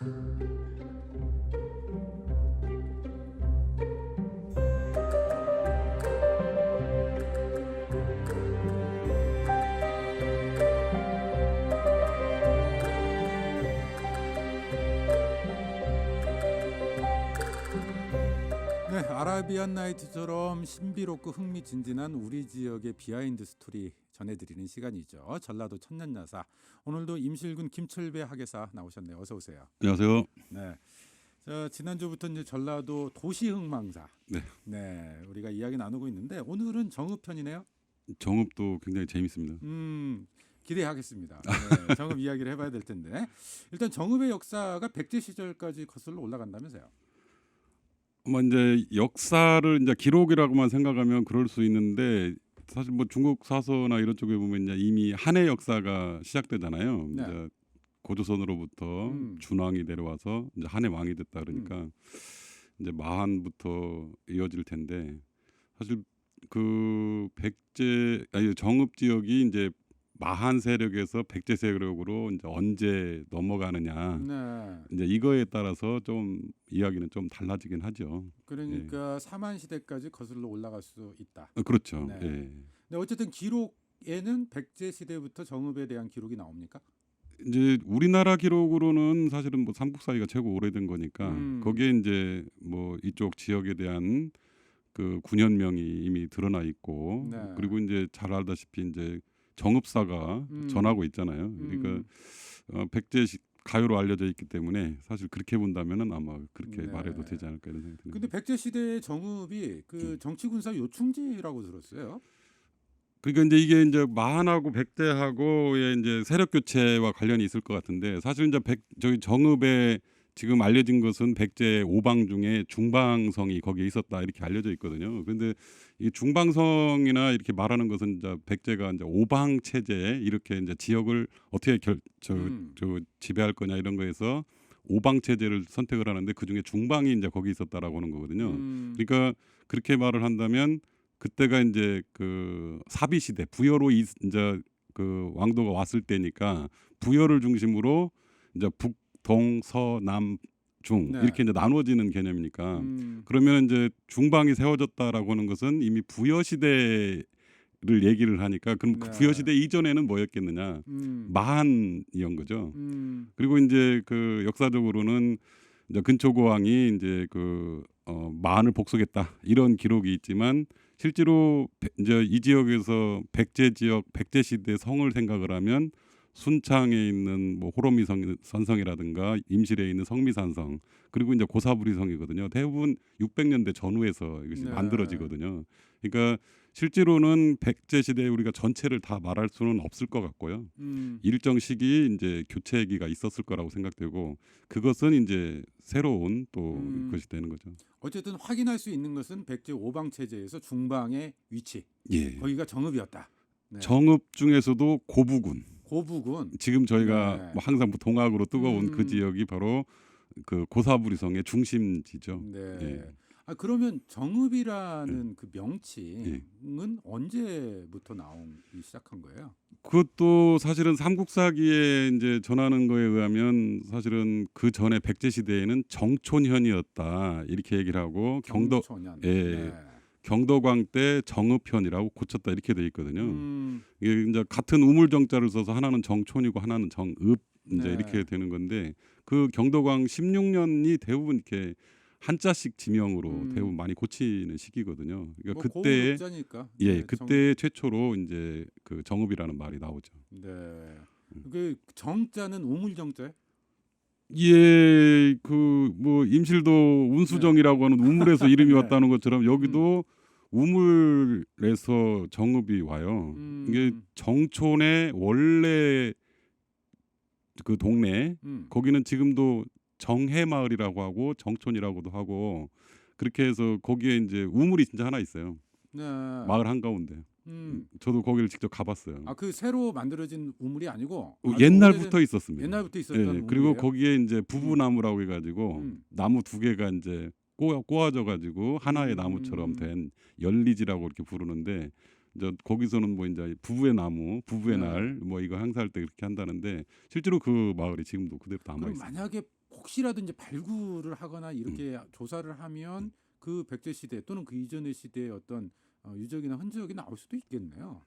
네, 아라비안 나이트처럼 신비롭고 흥미진진한 우리 지역의 비하인드 스토리 전해드리는 시간이죠. 전라도 천년야사. 오늘도 임실군 김철배 학예사 나오셨네요. 어서 오세요. 안녕하세요. 네, 지난주부터 이제 전라도 도시흥망사. 네. 네, 우리가 이야기 나누고 있는데 오늘은 정읍편이네요. 정읍도 굉장히 재밌습니다. 기대하겠습니다. 네, 정읍 이야기를 해봐야 될 텐데 일단 정읍의 역사가 백제 시절까지 거슬러 올라간다면서요. 이제 역사를 이제 기록이라고만 생각하면 그럴 수 있는데 사실 뭐 중국 사서나 이런 쪽에 보면 이제 이미 한해 역사가 시작되잖아요. 네. 이제 고조선으로부터 준왕이 내려와서 이제 한해 왕이 됐다 그러니까 이제 마한부터 이어질 텐데 사실 그 정읍 지역이 이제 마한 세력에서 백제 세력으로 이제 언제 넘어가느냐 네. 이제 이거에 따라서 좀 이야기는 좀 달라지긴 하죠. 그러니까 사만 시대까지 거슬러 올라갈 수 있다. 그렇죠. 네. 예. 근데 어쨌든 기록에는 백제 시대부터 정읍에 대한 기록이 나옵니까? 이제 우리나라 기록으로는 사실은 뭐 삼국사기가 최고 오래된 거니까 거기에 이제 뭐 이쪽 지역에 대한 그 군현명이 이미 드러나 있고 네. 그리고 이제 잘 알다시피 이제 정읍사가 전하고 있잖아요. 그러니까 백제 가요로 알려져 있기 때문에 사실 그렇게 본다면은 아마 그렇게 네. 말해도 되지 않을까 이런 생각이 듭니다. 근데 백제 시대의 정읍이 그 정치군사 요충지라고 들었어요. 그러니까 이제 이게 이제 마한하고 백제하고의 이제 세력 교체와 관련이 있을 것 같은데 사실 이제 저기 정읍에 지금 알려진 것은 백제 5방 중에 중방성이 거기에 있었다 이렇게 알려져 있거든요. 그런데 이 중방성이나 이렇게 말하는 것은 이제 백제가 이제 5방 체제 이렇게 이제 지역을 어떻게 지배할 거냐 이런 거에서 5방 체제를 선택을 하는데 그 중에 중방이 이제 거기 있었다라고 하는 거거든요. 그러니까 그렇게 말을 한다면 그때가 이제 그 사비 시대 부여로 이제 그 왕도가 왔을 때니까 부여를 중심으로 이제 동서남 중 네. 이렇게 이제 나눠지는 개념이니까 그러면 이제 중방이 세워졌다라고 하는 것은 이미 부여 시대를 얘기를 하니까 그럼 그 네. 부여 시대 이전에는 뭐였겠느냐 마한이었던 거죠. 그리고 이제 그 역사적으로는 이제 근초고왕이 이제 그 마한을 복속했다 이런 기록이 있지만 실제로 이제 이 지역에서 백제 지역 백제 시대 성을 생각을 하면 순창에 있는 뭐 호로미 선성이라든가 임실에 있는 성미산성 그리고 이제 고사부리 성이거든요. 대부분 600년대 전후에서 이것이 네. 만들어지거든요. 그러니까 실제로는 백제 시대에 우리가 전체를 다 말할 수는 없을 것 같고요. 일정 시기 이제 교체기가 있었을 거라고 생각되고 그것은 이제 새로운 또 것이 되는 거죠. 어쨌든 확인할 수 있는 것은 백제 5방 체제에서 중방의 위치. 예. 거기가 정읍이었다. 네. 정읍 중에서도 고부군. 고부군. 지금 저희가 네. 뭐 항상 동학으로 뜨거운 그 지역이 바로 그 고사부리성의 중심지죠. 네. 예. 그러면 정읍이라는 그 명칭은 언제부터 나오기 시작한 거예요? 그것도 사실은 삼국사기에 이제 전하는 거에 의하면 사실은 그 전에 백제 시대에는 정촌현이었다 이렇게 얘기를 하고 정촌현. 네. 경도광 때 정읍현이라고 고쳤다 이렇게 돼 있거든요. 이게 이제 같은 우물정자를 써서 하나는 정촌이고 하나는 정읍 이제 네. 이렇게 되는 건데 그 경도광 16년이 대부분 이렇게 한자식 지명으로 대부분 많이 고치는 시기거든요. 그러니까 뭐 그때 고급자니까. 예 네, 그때 최초로 이제 그 정읍이라는 말이 나오죠. 네. 그 정자는 우물정자예요? 예, 그 뭐 임실도 운수정이라고 하는 우물에서 이름이 네. 왔다는 것처럼 여기도 우물에서 정읍이 와요. 이게 정촌의 원래 그 동네 거기는 지금도 정해마을이라고 하고 정촌이라고도 하고 그렇게 해서 거기에 이제 우물이 진짜 하나 있어요. 네. 마을 한가운데. 저도 거기를 직접 가봤어요. 그 새로 만들어진 우물이 아니고 옛날부터 있었습니다. 옛날부터 있었던 예, 그리고 우물이에요? 거기에 이제 부부나무라고 해가지고 나무 두 개가 이제 꼬아져 가지고 하나의 나무처럼 된 열리지라고 이렇게 부르는데 이제 거기서는 뭐 이제 부부의 나무, 부부의 네. 날 뭐 이거 행사할 때 그렇게 한다는데 실제로 그 마을이 지금도 그대로 남아 그럼 있어요. 만약에 혹시라도 이제 발굴을 하거나 이렇게 조사를 하면 그 백제 시대 또는 그 이전의 시대의 어떤 유적이나 흔적이 나올 수도 있겠네요.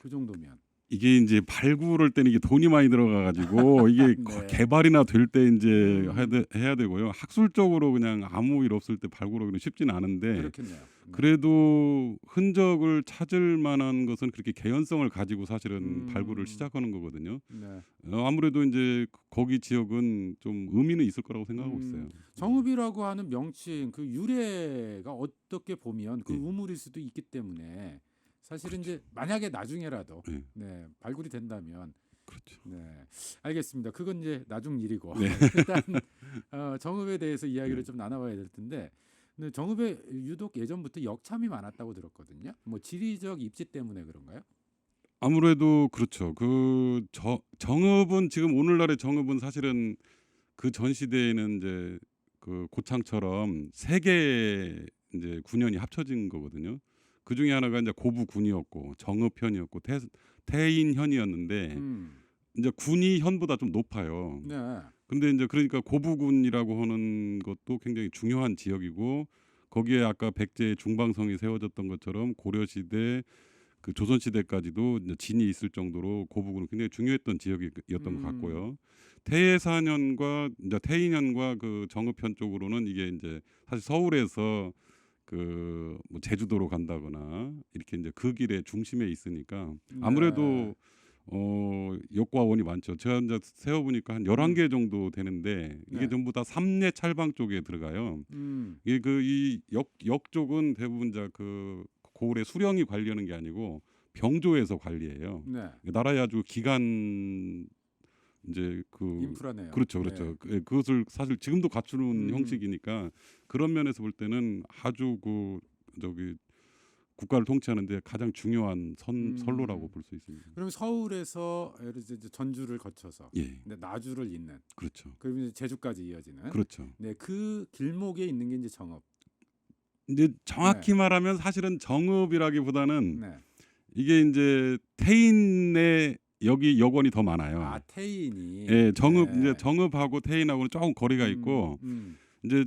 그 정도면. 이게 이제 발굴할 때는 이게 돈이 많이 들어가가지고 이게 네. 개발이나 될 때 이제 음. 해야 되고요. 학술적으로 그냥 아무 일 없을 때 발굴하기는 쉽지는 않은데 그렇겠네요. 네. 그래도 흔적을 찾을 만한 것은 그렇게 개연성을 가지고 사실은 발굴을 음. 시작하는 거거든요. 네. 아무래도 이제 거기 지역은 좀 의미는 있을 거라고 생각하고 있어요. 정읍이라고 하는 명칭 그 유래가 어떻게 보면 그 예. 우물일 수도 있기 때문에 사실은 그렇죠. 이제 만약에 나중에라도 예. 네, 발굴이 된다면 그렇죠. 네, 알겠습니다. 그건 이제 나중 일이고 네. 일단 정읍에 대해서 이야기를 네. 좀 나눠봐야 될 텐데 근데 정읍에 유독 예전부터 역참이 많았다고 들었거든요. 뭐 지리적 입지 때문에 그런가요? 아무래도 그렇죠. 정읍은 지금 오늘날의 정읍은 사실은 그 전 시대에는 이제 그 고창처럼 세 개의 이제 군현이 합쳐진 거거든요. 그 중에 하나가 이제 고부군이었고 정읍현이었고 태인현이었는데 음, 이제 군이 현보다 좀 높아요. 네, 근데 이제 그러니까 고부군이라고 하는 것도 굉장히 중요한 지역이고 거기에 아까 백제의 중방성이 세워졌던 것처럼 고려 시대 그 조선 시대까지도 이제 진이 있을 정도로 고부군은 굉장히 중요했던 지역이었던 것 음, 같고요. 태예사년과 이제 태인현과 그 정읍현 쪽으로는 이게 이제 사실 서울에서 그 뭐 제주도로 간다거나 이렇게 이제 그 길의 중심에 있으니까 네, 아무래도 역과 원이 많죠. 제가 이제 세어 보니까 한 11개 정도 되는데 이게 네, 전부 다 삼례 찰방 쪽에 들어가요. 음, 이게 그 이 역 쪽은 대부분 이제 그 고을의 수령이 관리하는 게 아니고 병조에서 관리해요. 네, 나라의 아주 기간 이제 그 인프라네요. 그렇죠, 네, 그렇죠. 그것을 사실 지금도 갖추는 음. 형식이니까 그런 면에서 볼 때는 아주 그 저기 국가를 통치하는데 가장 중요한 선로라고 음. 볼 수 있습니다. 그럼 서울에서 예를 들어 이제 전주를 거쳐서 예, 근데 나주를 잇는 그렇죠, 그럼 이제 제주까지 이어지는 그렇죠. 네, 그 길목에 있는 게 이제 정읍. 이제 네. 정확히 말하면 사실은 정읍이라기보다는 네. 이게 이제 태인의 여기 역원이 더 아, 많아요. 태인이. 예, 이제 네. 정읍하고 태인하고는 조금 거리가 있고 음. 이제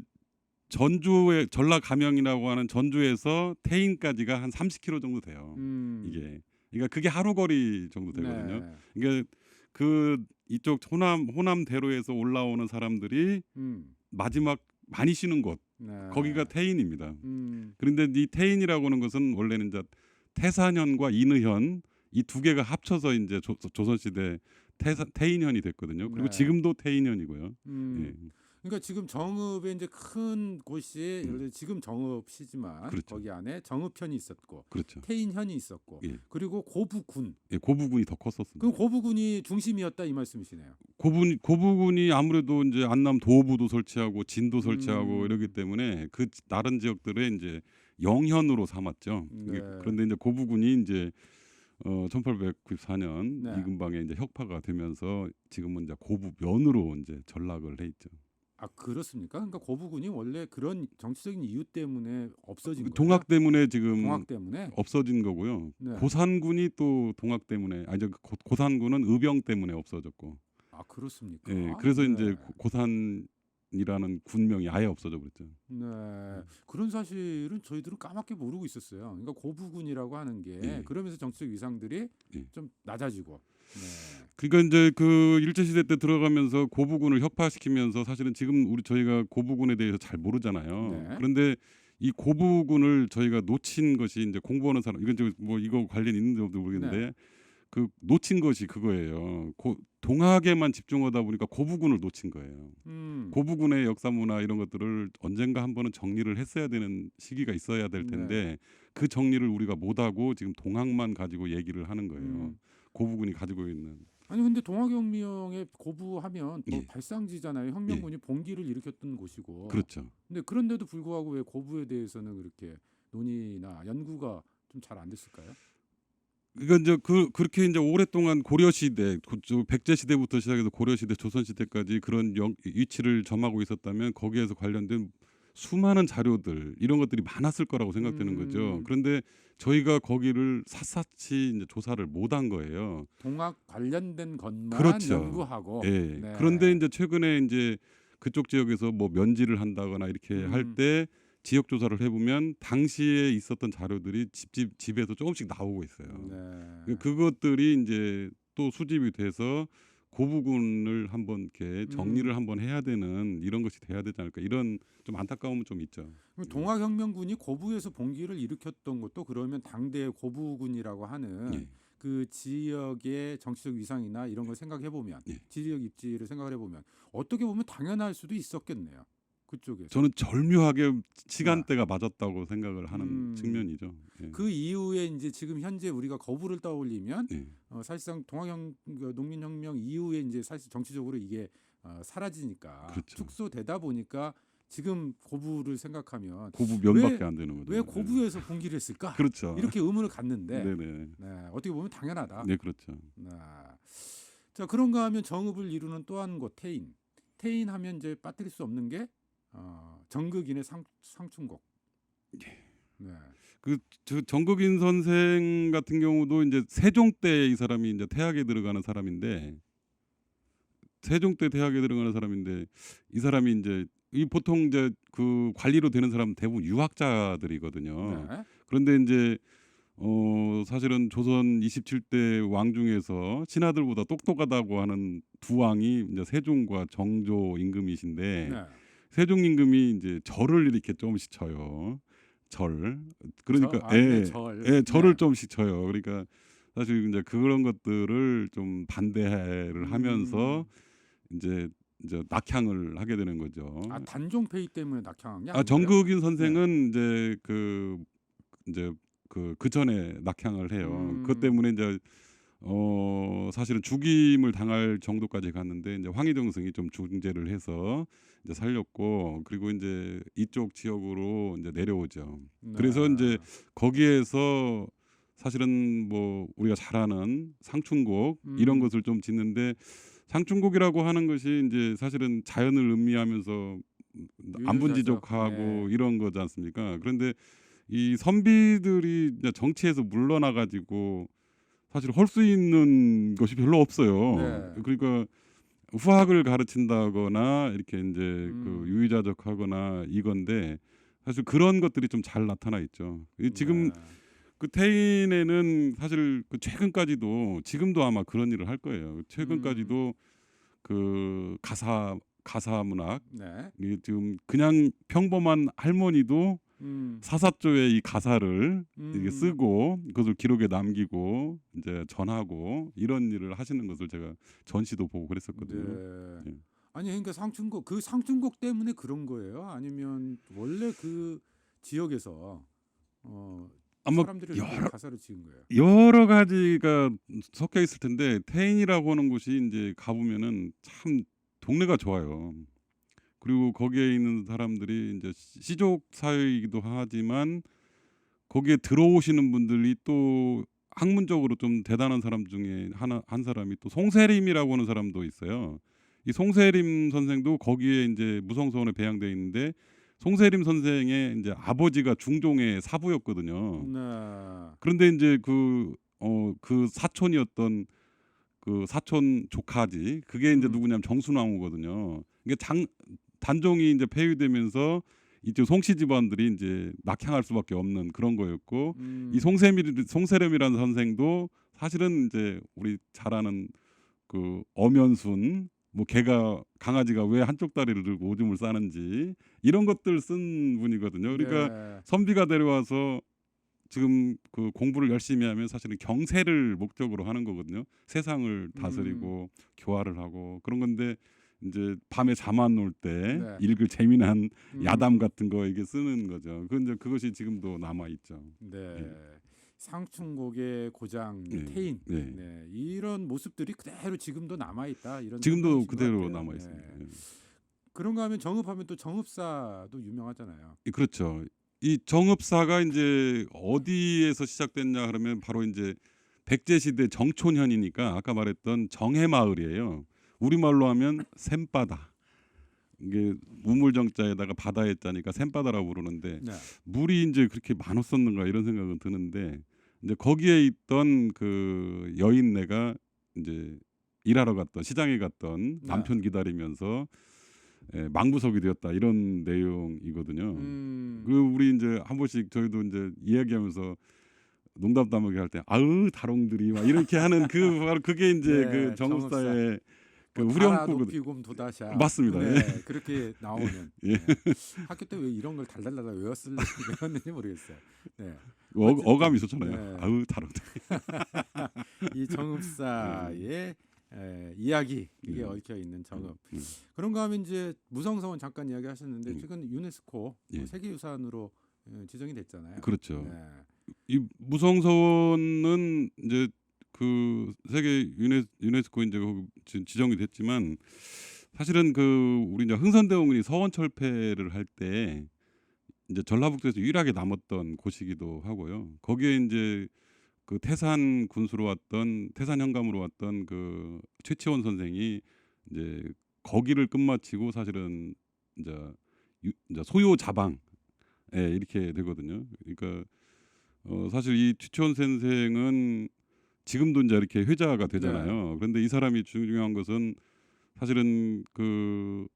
전주의 전라가명이라고 하는 전주에서 태인까지가 한 30km 정도 돼요. 음. 이게 그러니까 그게 하루 거리 정도 되거든요. 네. 그러니까 그 이쪽 호남대로에서 올라오는 사람들이 음. 마지막 많이 쉬는 곳 네. 거기가 태인입니다. 음. 그런데 이 태인이라고 하는 것은 원래는 이제 태사현과 인의현 이 두 개가 합쳐서 이제 조선시대 태인현이 됐거든요. 그리고 네. 지금도 태인현이고요. 예, 그러니까 지금 정읍의 이제 큰 곳이 예를 음, 들어 지금 정읍시지만 그렇죠, 거기 안에 정읍현이 있었고 그렇죠. 태인현이 있었고 예, 그리고 고부군. 예, 고부군이 더 컸었습니다. 그럼 고부군이 중심이었다 이 말씀이시네요. 고부군이 아무래도 이제 안남 도부도 설치하고 진도 설치하고 이러기 음. 때문에 그 다른 지역들에 이제 영현으로 삼았죠. 네. 그런데 이제 고부군이 이제 1894년 네. 이근방에 이제 혁파가 되면서 지금은 이제 고부면으로 이제 전락을 해 있죠. 아, 그렇습니까? 그러니까 고부군이 원래 그런 정치적인 이유 때문에 없어진 거예요? 동학 때문에 지금 동학 때문에? 없어진 거고요. 네. 고산군이 또 동학 때문에 아니 고산군은 의병 때문에 없어졌고. 아, 그렇습니까? 예. 그래서 네. 이제 고산이라는 군명이 아예 없어져 버렸죠. 네. 그런 사실은 저희들은 까맣게 모르고 있었어요. 그러니까 고부군이라고 하는 게 예. 그러면서 정치적 위상들이 예. 좀 낮아지고. 네. 그러니까 이제 그 일제 시대 때 들어가면서 고부군을 혁파시키면서 사실은 지금 저희가 고부군에 대해서 잘 모르잖아요. 네. 그런데 이 고부군을 저희가 놓친 것이 이제 공부하는 사람 이건 뭐 이거 관련 있는지 없는지 모르겠는데 네. 그 놓친 것이 그거예요. 동학에만 집중하다 보니까 고부군을 놓친 거예요. 음. 고부군의 역사 문화 이런 것들을 언젠가 한 번은 정리를 했어야 되는 시기가 있어야 될 네. 텐데 그 정리를 우리가 못하고 지금 동학만 가지고 얘기를 하는 거예요. 음. 고부군이 가지고 있는. 아니 근데 동학혁명에 고부하면 또 예. 발상지잖아요. 혁명군이 봉기를 일으켰던 곳이고. 그렇죠. 근데 그런데도 불구하고 왜 고부에 대해서는 그렇게 논의나 연구가 좀 잘 안 됐을까요? 그러니까 이제 그렇게 이제 오랫동안 고려 시대, 백제 시대부터 시작해서 고려 시대, 조선 시대까지 그런 위치를 점하고 있었다면 거기에서 관련된 수많은 자료들 이런 것들이 많았을 거라고 생각되는 거죠. 음. 그런데 저희가 거기를 샅샅이 이제 조사를 못한 거예요. 동학 관련된 것만 그렇죠. 연구하고. 예. 네. 그런데 이제 최근에 이제 그쪽 지역에서 뭐 면지를 한다거나 이렇게 할 때 지역 조사를 해보면 당시에 있었던 자료들이 집에서 조금씩 나오고 있어요. 네. 그것들이 이제 또 수집이 돼서 그 부분을 한번 이렇게 정리를 한번 해야 되는 이런 것이 돼야 되지 않을까 이런 좀 안타까움은 좀 있죠. 그럼 동학혁명군이 고부에서 봉기를 일으켰던 것도 그러면 당대의 고부군이라고 하는 예. 그 지역의 정치적 위상이나 이런 걸 생각해 보면 예. 지리적 입지를 생각해 보면 어떻게 보면 당연할 수도 있었겠네요. 그쪽에서. 저는 절묘하게 시간대가 맞았다고 생각을 하는 음. 측면이죠. 예. 그 이후에 이제 지금 현재 우리가 거부를 떠올리면 예. 사실상 농민혁명 이후에 이제 사실 정치적으로 이게 사라지니까 그렇죠. 축소되다 보니까 지금 고부를 생각하면 고부 면밖에 안 되는 거죠. 왜 고부에서 봉기를 했을까? 그렇죠. 이렇게 의문을 갖는데 네네. 네, 어떻게 보면 당연하다. 네, 그렇죠. 네. 자, 그런가 하면 정읍을 이루는 또 한 곳 태인. 태인 하면 이제 빠뜨릴 수 없는 게 정극인의 상춘곡. 네. 저 정국인 선생 같은 경우도 이제 세종 때 이 사람이 이제 태학에 들어가는 사람인데 세종 때 태학에 들어가는 사람인데 이 사람이 이제 이 보통 이제 그 관리로 되는 사람 대부분 유학자들이거든요. 네. 그런데 이제 사실은 조선 27대 왕 중에서 신하들보다 똑똑하다고 하는 두 왕이 이제 세종과 정조 임금이신데 네. 세종 임금이 이제 절을 이렇게 조금씩 쳐요. 절. 그러니까 네, 절. 예, 절을 네. 조금씩 쳐요. 그러니까 사실 이제 그런 것들을 좀 반대를 하면서 이제 낙향을 하게 되는 거죠. 단종페이 때문에 낙향한 게 아, 아니에요? 정국인 선생은 이제 그 전에 낙향을 해요. 그것 때문에 이제 사실은 죽임을 당할 정도까지 갔는데 이제 황희정승이 좀 중재를 해서 이제 살렸고 그리고 이제 이쪽 지역으로 이제 내려오죠. 네. 그래서 이제 거기에서 사실은 뭐 우리가 잘 아는 상춘곡 이런 것을 좀 짓는데 상춘곡이라고 하는 것이 이제 사실은 자연을 음미하면서 안분지족하고 네. 이런 거지 않습니까? 그런데 이 선비들이 이제 정치에서 물러나 가지고 사실 할 수 있는 것이 별로 없어요. 네. 그러니까 후학을 가르친다거나 이렇게 이제 그 유의자적하거나 이건데 사실 그런 것들이 좀 잘 나타나 있죠. 지금 네. 그 태인에는 사실 그 최근까지도 지금도 아마 그런 일을 할 거예요. 최근까지도 그 가사 문학 네. 이게 지금 그냥 평범한 할머니도 사사조의 이 가사를 이게 쓰고 그것을 기록에 남기고 이제 전하고 이런 일을 하시는 것을 제가 전시도 보고 그랬었거든요. 네. 예. 아니 그러니까 상춘곡 때문에 그런 거예요? 아니면 원래 그 지역에서 아마 사람들이 이렇게 가사를 지은 거예요? 여러 가지가 섞여 있을 텐데 태인이라고 하는 곳이 이제 가보면은 참 동네가 좋아요. 그리고 거기에 있는 사람들이 이제 시족 사회이기도 하지만 거기에 들어오시는 분들이 또 학문적으로 좀 대단한 사람 중에 한 사람이 또 송세림이라고 하는 사람도 있어요. 이 송세림 선생도 거기에 이제 무성서원에 배양돼 있는데 송세림 선생의 이제 아버지가 중종의 사부였거든요. 네. 그런데 이제 그 사촌이었던 그 사촌 조카지 그게 이제 누구냐면 정순왕후거든요. 이게 단종이 이제 폐위되면서 이제 송씨 집안들이 이제 낙향할 수밖에 없는 그런 거였고 이 송세렴이라는 선생도 사실은 이제 우리 잘 아는 그 엄연순 뭐 강아지가 왜 한쪽 다리를 들고 오줌을 싸는지 이런 것들 쓴 분이거든요. 그러니까 네. 선비가 데려와서 지금 그 공부를 열심히 하면 사실은 경세를 목적으로 하는 거거든요. 세상을 다스리고 교화를 하고 그런 건데 이제 밤에 잠 안 올 때 네. 읽을 재미난 야담 같은 거 이게 쓰는 거죠. 근데 그것이 지금도 남아 있죠. 네. 상춘곡의 고장 네. 태인. 네. 네. 이런 모습들이 그대로 지금도 남아 있다. 이런 지금도 생각이신 것 그대로 같아요. 남아 네. 있습니다. 예. 그런가 하면 정읍하면 또 정읍사도 유명하잖아요. 그렇죠. 이 정읍사가 이제 어디에서 시작됐냐 그러면 바로 이제 백제 시대 정촌현이니까 아까 말했던 정해마을이에요. 우리말로 하면 샘바다. 이게 우물정자에다가 바다에 자니까 샘바다라고 부르는데 네. 물이 이제 그렇게 많았었는가 이런 생각은 드는데 이제 거기에 있던 그 여인네가 이제 일하러 갔던 시장에 갔던 네. 남편 기다리면서 망부석이 되었다 이런 내용이거든요. 음. 그 우리 이제 한 번씩 저희도 이제 이야기하면서 농담 따먹이 할 때 아으 다롱들이 막 이렇게 하는 그 바로 그게 이제 그 네, 정읍사. 정읍사의 그 뭐 달아 후렴구거든. 높이곰 도다샤. 맞습니다. 네, 예. 그렇게 나오는. 예. 네. 학교 때 왜 이런 걸 달달달달 외웠는지 모르겠어요. 네. 어감이 좋잖아요. 네. 아으 다롱들. 이 정읍사의 이야기 이게 음. 얽혀 있는 정읍. 음. 그런가 하면 이제 무성서원 잠깐 이야기하셨는데 음. 최근 유네스코 예. 세계유산으로 지정이 됐잖아요. 그렇죠. 네. 이 무성서원은 이제 그 세계 유네스코 이제 거기 지정이 됐지만 사실은 그 우리 이제 흥선대원군이 서원 철폐를 할 때 이제 전라북도에서 유일하게 남았던 곳이기도 하고요. 거기에 이제 그 태산 군수로 왔던 태산 현감으로 왔던 그 최치원 선생이 이제 거기를 끝마치고 사실은 이제 이제 소요 자방 이렇게 되거든요. 그러니까 사실 이 최치원 선생은 지금도 이제 이렇게 회자가 되잖아요. 그런데 이 사람이 중요한 것은 사실은 그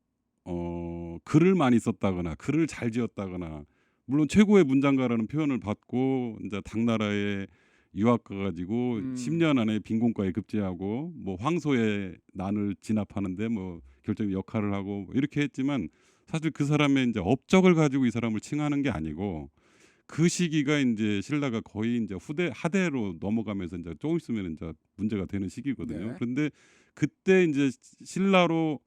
글을 많이 썼다거나 글을 잘 지었다거나 물론 최고의 문장가라는 표현을 받고 이제 당나라에 유학 가가지고 10년 안에 빈곤과에 급제하고 뭐 황소의 난을 진압하는데 뭐 결정적 역할을 하고 뭐 이렇게 했지만 사실 그 사람의 이제 업적을 가지고 이 사람을 칭하는 게 아니고 그 시기가 이제 신라가 거의 이제 하대로 넘어가면서 이제 조금 있으면 이제 문제가 되는 시기거든요. 네. 그런데 그때 이제 신라로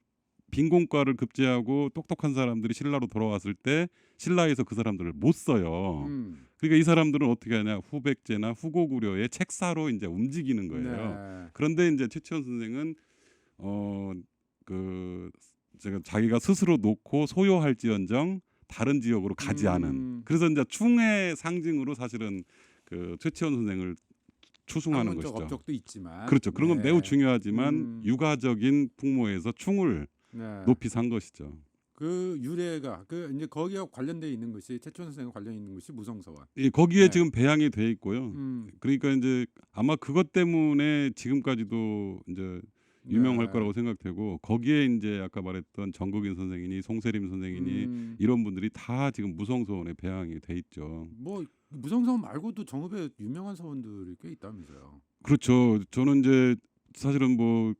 빈곤과를 급제하고 똑똑한 사람들이 신라로 돌아왔을 때 신라에서 그 사람들을 못 써요. 그러니까 이 사람들은 어떻게 하냐 후백제나 후고구려의 책사로 이제 움직이는 거예요. 네. 그런데 이제 최치원 선생은 그 제가 자기가 스스로 놓고 소요할지언정 다른 지역으로 가지 않은 그래서 이제 충의 상징으로 사실은 그 최치원 선생을 추승하는 학문적 것이죠. 업적도 있지만 그렇죠. 그런 건 네. 매우 중요하지만 육아적인 풍모에서 충을 네. 높이 산 것이죠. 그 유래가 그 이제 거기와 관련돼 있는 것이 최치원 선생과 관련 있는 것이 무성서원. 예, 거기에 네. 지금 배양이 돼 있고요. 그러니까 이제 아마 그것 때문에 지금까지도 이제 유명할 네. 거라고 생각되고 거기에 이제 아까 말했던 정국인 선생이니 송세림 선생이니 이런 분들이 다 지금 무성서원에 배양이 돼 있죠. 뭐 무성서원 말고도 정읍에 유명한 서원들이 꽤 있다면서요. 그렇죠. 저는 이제 사실은 뭐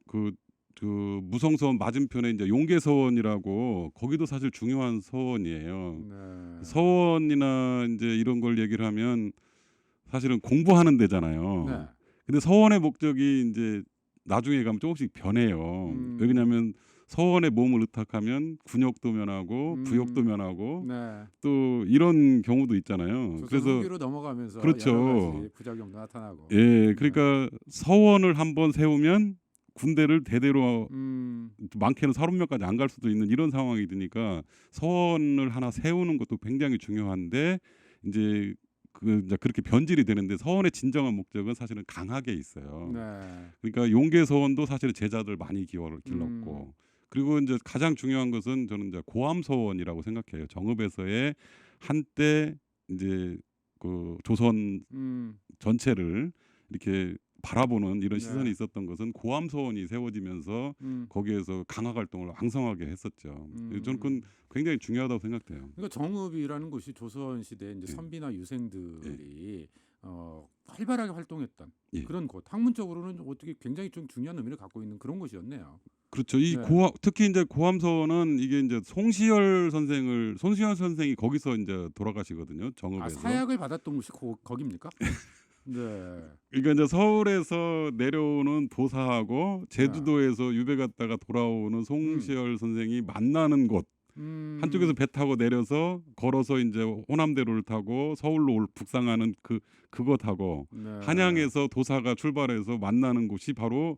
그 무성서원 맞은편에 이제 용계서원이라고 거기도 사실 중요한 서원이에요. 네. 서원이나 이제 이런 걸 얘기를 하면 사실은 공부하는 데잖아요. 네. 근데 서원의 목적이 이제 나중에 가면 조금씩 변해요. 왜냐하면 서원에 몸을 의탁하면 군역도 면하고 부역도 면하고 네. 또 이런 경우도 있잖아요. 조선 그래서 후기로 넘어가면서 그렇죠. 여러 가지 부작용도 나타나고. 예, 그러니까 서원을 한번 세우면 군대를 대대로 많게는 30명까지 안 갈 수도 있는 이런 상황이 드니까 서원을 하나 세우는 것도 굉장히 중요한데 이제 이제 그렇게 변질이 되는데 서원의 진정한 목적은 사실은 강하게 있어요. 네. 그러니까 용계 서원도 사실은 제자들 많이 길렀고 그리고 이제 가장 중요한 것은 저는 이제 고암 서원이라고 생각해요. 정읍에서의 한때 이제 그 조선 전체를 이렇게 바라보는 이런 네. 시선이 있었던 것은 고암 서원이 세워지면서 거기에서 강화 활동을 왕성하게 했었죠. 저는 그건 굉장히 중요하다고 생각돼요. 그러니까 정읍이라는 곳이 조선 시대 이제 예. 선비나 유생들이 활발하게 활동했던 예. 그런 곳. 학문적으로는 어떻게 굉장히 좀 중요한 의미를 갖고 있는 그런 곳이었네요. 그렇죠. 이 네. 특히 이제 고암서원은 이게 이제 송시열 선생이 거기서 이제 돌아가시거든요. 아, 정읍에서. 사약을 받았던 곳이 거기입니까? 네. 그러니까 이제 서울에서 내려오는 도사하고 제주도에서 유배 갔다가 돌아오는 송시열 선생이 만나는 곳. 한쪽에서 배 타고 내려서 걸어서 이제 호남대로를 타고 서울로 북상하는 그거 타고 네. 한양에서 도사가 출발해서 만나는 곳이 바로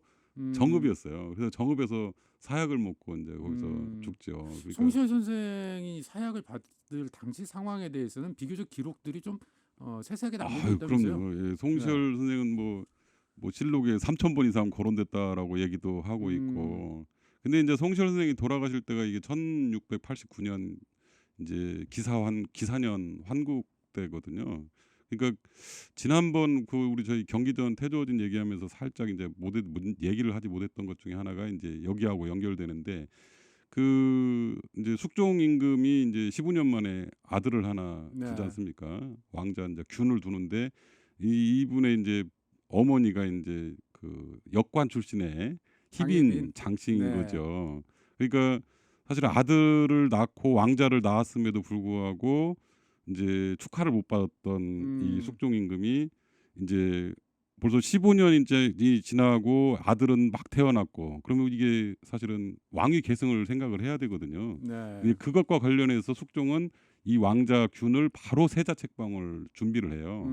정읍이었어요. 그래서 정읍에서 사약을 먹고 이제 거기서 죽죠. 그러니까 송시열 선생이 사약을 받을 당시 상황에 대해서는 비교적 기록들이 좀 세세하게 남겨 있다면서요? 그럼요. 예, 송시열 선생은 뭐 실록에 3,000번 이상 거론됐다라고 얘기도 하고 있고. 근데 이제 송시열 선생이 돌아가실 때가 이게 1689년 이제 기사년 환국 때거든요. 그러니까 지난번 우리 저희 경기전 태조진 얘기하면서 살짝 이제 얘기를 하지 못했던 것 중에 하나가 이제 여기하고 연결되는데 그 이제 숙종 임금이 이제 15년 만에 아들을 하나 네. 두지 않습니까? 왕자 이제 균을 두는데 이분의 이제 어머니가 이제 그 역관 출신의 희빈 장희빈? 장씨인 네. 거죠. 그러니까 사실 아들을 낳고 왕자를 낳았음에도 불구하고 이제 축하를 못 받았던 이 숙종 임금이 이제 벌써 15년이 지나고 아들은 막 태어났고 그러면 이게 사실은 왕위 계승을 생각을 해야 되거든요. 네. 그것과 관련해서 숙종은 이 왕자 균을 바로 세자 책봉을 준비를 해요.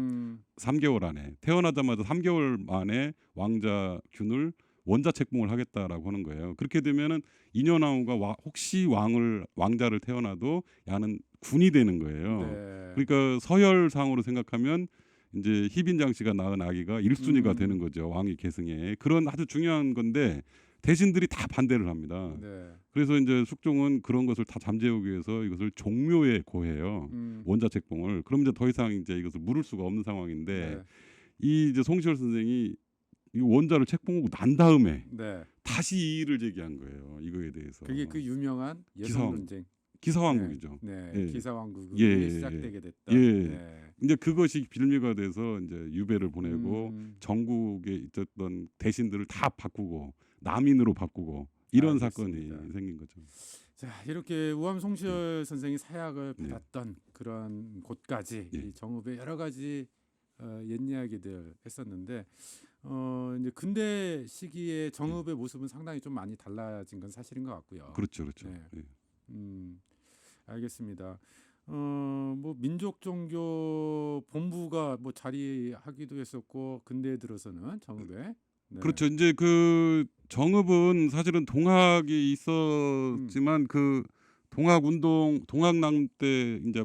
3개월 안에 태어나자마자 3개월 만에 왕자 균을 원자 책봉을 하겠다라고 하는 거예요. 그렇게 되면은 인현왕후가 혹시 왕자를 태어나도 야는 군이 되는 거예요. 네. 그러니까 서열상으로 생각하면 이제 희빈장 씨가 낳은 아기가 1순위가 되는 거죠. 왕위 계승에. 그런 아주 중요한 건데 대신들이 다 반대를 합니다. 네. 그래서 이제 숙종은 그런 것을 다 잠재우기 위해서 이것을 종묘에 고해요. 원자 책봉을. 그럼 이제 더 이상 이제 이것을 물을 수가 없는 상황인데 네. 이 이제 송시열 선생이 이 원자를 책봉하고 난 다음에 네. 다시 이의를 제기한 거예요. 이거에 대해서. 그게 그 유명한 여성 논쟁. 기사왕국이죠. 네. 예. 기사왕국이 예, 시작되게 됐다. 예. 네. 이제 그것이 빌미가 돼서 이제 유배를 보내고 음. 전국에 있었던 대신들을 다 바꾸고 남인으로 바꾸고 이런 알겠습니다. 사건이 생긴 거죠. 자, 이렇게 우암 송시열 선생이 사약을 네. 받았던 그런 곳까지 예. 이 정읍의 여러 가지 옛 이야기들 했었는데 이제 근대 시기의 정읍의 모습은 상당히 좀 많이 달라진 건 사실인 것 같고요. 그렇죠, 그렇죠. 네. 예. 알겠습니다. 뭐 민족 종교 본부가 뭐 자리하기도 했었고 근대에 들어서는 정읍에 네. 그렇죠. 이제 그 정읍은 사실은 동학이 있었지만 그 동학 운동 동학남 때 이제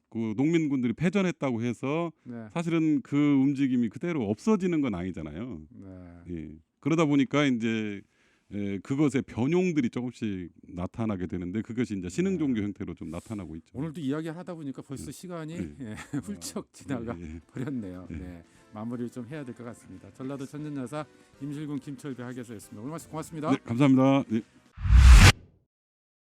그 농민군들이 패전했다고 해서 네. 사실은 그 움직임이 그대로 없어지는 건 아니잖아요. 네. 예. 그러다 보니까 이제 그것의 변용들이 조금씩 나타나게 되는데 그것이 이제 신흥 종교 형태로 좀 나타나고 있죠. 오늘도 이야기를 하다 보니까 벌써 시간이 네. 훌쩍 지나가 예, 예. 버렸네요. 네. 네. 마무리를 좀 해야 될 것 같습니다. 전라도 천년야사 임실군 김철배 학예서였습니다. 오늘 말씀 고맙습니다. 네, 감사합니다. 네.